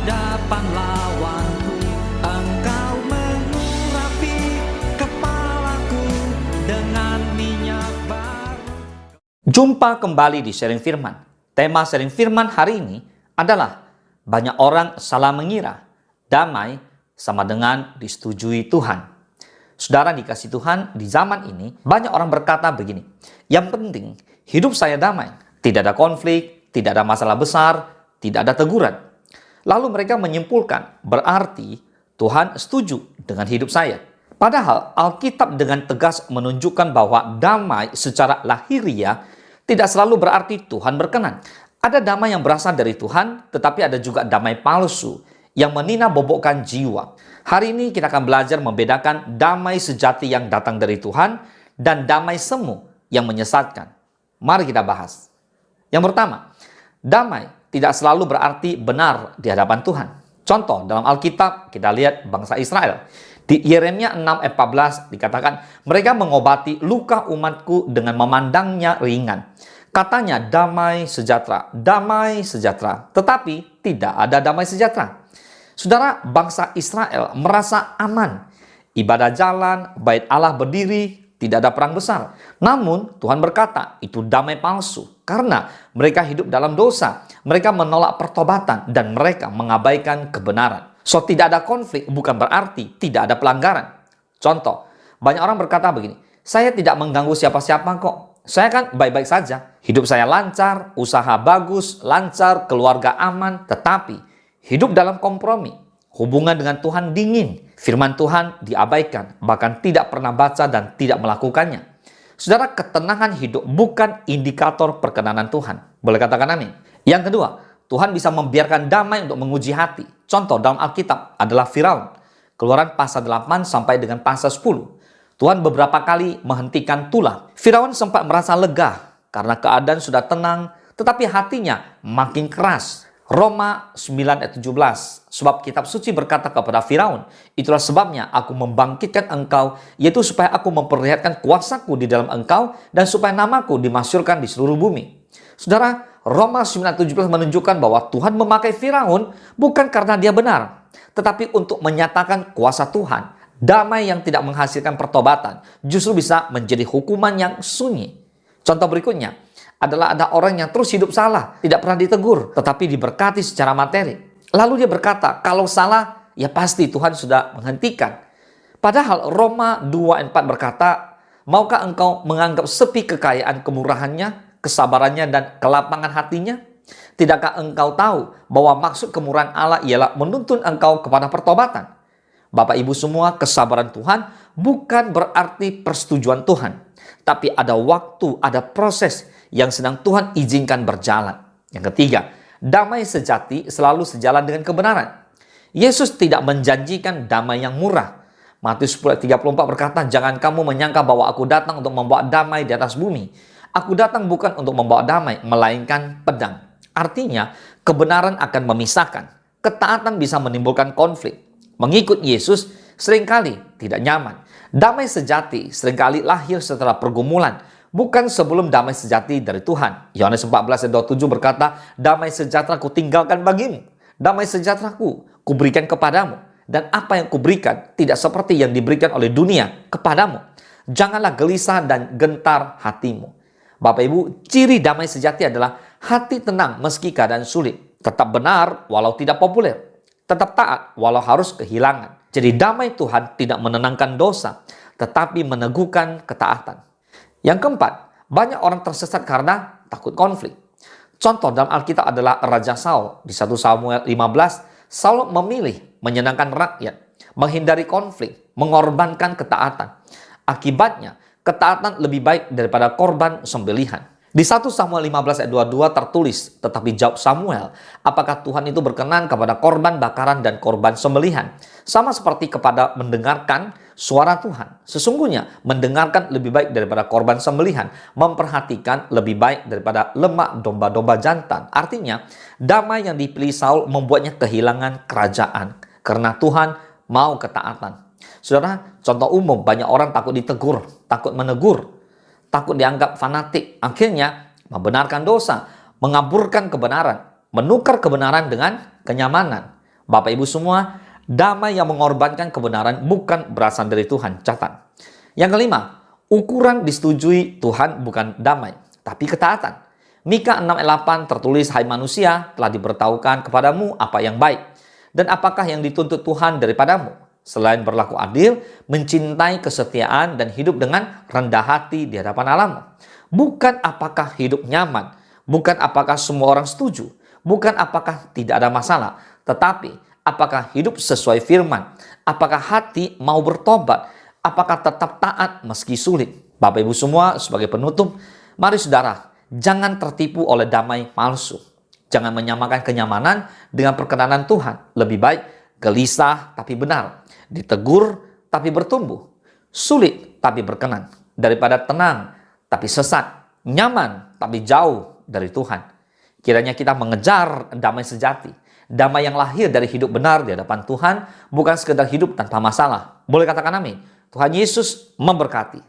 hadapan lawanku, Engkau mengurapi kepalaku dengan minyak baru. Jumpa kembali di Sharing Firman. Tema Sharing Firman hari ini adalah banyak orang salah mengira damai sama dengan disetujui Tuhan. Saudara dikasih Tuhan, di zaman ini banyak orang berkata begini, yang penting hidup saya damai, tidak ada konflik, tidak ada masalah besar, tidak ada teguran. Lalu mereka menyimpulkan, berarti Tuhan setuju dengan hidup saya. Padahal Alkitab dengan tegas menunjukkan bahwa damai secara lahiriah tidak selalu berarti Tuhan berkenan. Ada damai yang berasal dari Tuhan, tetapi ada juga damai palsu yang menina-bobokkan jiwa. Hari ini kita akan belajar membedakan damai sejati yang datang dari Tuhan dan damai semu yang menyesatkan. Mari kita bahas. Yang pertama, damai tidak selalu berarti benar di hadapan Tuhan. Contoh, dalam Alkitab kita lihat bangsa Israel. Di Yeremia 6 ayat 14 dikatakan, mereka mengobati luka umatku dengan memandangnya ringan. Katanya damai sejahtera, tetapi tidak ada damai sejahtera. Saudara, bangsa Israel merasa aman. Ibadah jalan, bait Allah berdiri, tidak ada perang besar. Namun Tuhan berkata, itu damai palsu. Karena mereka hidup dalam dosa. Mereka menolak pertobatan dan mereka mengabaikan kebenaran. So, tidak ada konflik bukan berarti tidak ada pelanggaran. Contoh, banyak orang berkata begini, saya tidak mengganggu siapa-siapa kok. Saya kan baik-baik saja. Hidup saya lancar, usaha bagus, lancar, keluarga aman. Tetapi hidup dalam kompromi. Hubungan dengan Tuhan dingin. Firman Tuhan diabaikan. Bahkan tidak pernah baca dan tidak melakukannya. Saudara, ketenangan hidup bukan indikator perkenanan Tuhan. Boleh katakan amin. Yang kedua, Tuhan bisa membiarkan damai untuk menguji hati. Contoh dalam Alkitab adalah Firaun. Keluaran pasal 8 sampai dengan pasal 10. Tuhan beberapa kali menghentikan tulah. Firaun sempat merasa lega karena keadaan sudah tenang, tetapi hatinya makin keras. Roma 9 ayat 17. Sebab kitab suci berkata kepada Firaun, itulah sebabnya aku membangkitkan engkau, yaitu supaya aku memperlihatkan kuasaku di dalam engkau, dan supaya namaku dimasyhurkan di seluruh bumi. Saudara, Roma 9 ayat 17 menunjukkan bahwa Tuhan memakai Firaun bukan karena dia benar, tetapi untuk menyatakan kuasa Tuhan. Damai yang tidak menghasilkan pertobatan justru bisa menjadi hukuman yang sunyi. Contoh berikutnya adalah ada orang yang terus hidup salah, tidak pernah ditegur, tetapi diberkati secara materi. Lalu dia berkata, kalau salah, ya pasti Tuhan sudah menghentikan. Padahal Roma 2 ayat 4 berkata, maukah engkau menganggap sepi kekayaan kemurahannya, kesabarannya, dan kelapangan hatinya? Tidakkah engkau tahu bahwa maksud kemurahan Allah ialah menuntun engkau kepada pertobatan? Bapak Ibu semua, kesabaran Tuhan bukan berarti persetujuan Tuhan. Tapi ada waktu, ada proses yang sedang Tuhan izinkan berjalan. Yang ketiga, damai sejati selalu sejalan dengan kebenaran. Yesus tidak menjanjikan damai yang murah. Matius 10 ayat 34 berkata, jangan kamu menyangka bahwa aku datang untuk membawa damai di atas bumi. Aku datang bukan untuk membawa damai, melainkan pedang. Artinya, kebenaran akan memisahkan. Ketaatan bisa menimbulkan konflik. Mengikut Yesus seringkali tidak nyaman. Damai sejati seringkali lahir setelah pergumulan, bukan sebelum damai sejati dari Tuhan. Yohanes 14 ayat 27 berkata, damai sejahtera ku tinggalkan bagimu. Damai sejahtera ku berikan kepadamu. Dan apa yang kuberikan tidak seperti yang diberikan oleh dunia kepadamu. Janganlah gelisah dan gentar hatimu. Bapak Ibu, ciri damai sejati adalah hati tenang meski keadaan sulit. Tetap benar walau tidak populer. Tetap taat walau harus kehilangan. Jadi damai Tuhan tidak menenangkan dosa, tetapi meneguhkan ketaatan. Yang keempat, banyak orang tersesat karena takut konflik. Contoh dalam Alkitab adalah Raja Saul. Di 1 Samuel 15, Saul memilih menyenangkan rakyat, menghindari konflik, mengorbankan ketaatan. Akibatnya, ketaatan lebih baik daripada korban sembelihan. Di 1 Samuel 15 ayat 22 tertulis, tetapi jawab Samuel, apakah Tuhan itu berkenan kepada korban bakaran dan korban sembelihan? Sama seperti kepada mendengarkan suara Tuhan. Sesungguhnya mendengarkan lebih baik daripada korban sembelihan, memperhatikan lebih baik daripada lemak domba-domba jantan. Artinya, damai yang dipilih Saul membuatnya kehilangan kerajaan. Karena Tuhan mau ketaatan. Saudara, contoh umum, banyak orang takut ditegur, takut menegur, takut dianggap fanatik. Akhirnya membenarkan dosa, mengaburkan kebenaran, menukar kebenaran dengan kenyamanan. Bapak Ibu semua, damai yang mengorbankan kebenaran bukan berasal dari Tuhan. Catat. Yang kelima, ukuran disetujui Tuhan bukan damai, tapi ketaatan. Mika 6 ayat 8 tertulis, "Hai manusia, telah diberitahukan kepadamu apa yang baik. Dan apakah yang dituntut Tuhan daripadamu? Selain berlaku adil, mencintai kesetiaan, dan hidup dengan rendah hati di hadapan Allahmu." Bukan apakah hidup nyaman, bukan apakah semua orang setuju, bukan apakah tidak ada masalah, tetapi apakah hidup sesuai firman, apakah hati mau bertobat, apakah tetap taat meski sulit. Bapak Ibu semua, sebagai penutup, mari saudara, jangan tertipu oleh damai palsu. Jangan menyamakan kenyamanan dengan perkenanan Tuhan. Lebih baik gelisah tapi benar, ditegur tapi bertumbuh, sulit tapi berkenan, daripada tenang tapi sesat, nyaman tapi jauh dari Tuhan. Kiranya kita mengejar damai sejati, damai yang lahir dari hidup benar di hadapan Tuhan, bukan sekedar hidup tanpa masalah. Boleh katakan amin. Tuhan Yesus memberkati.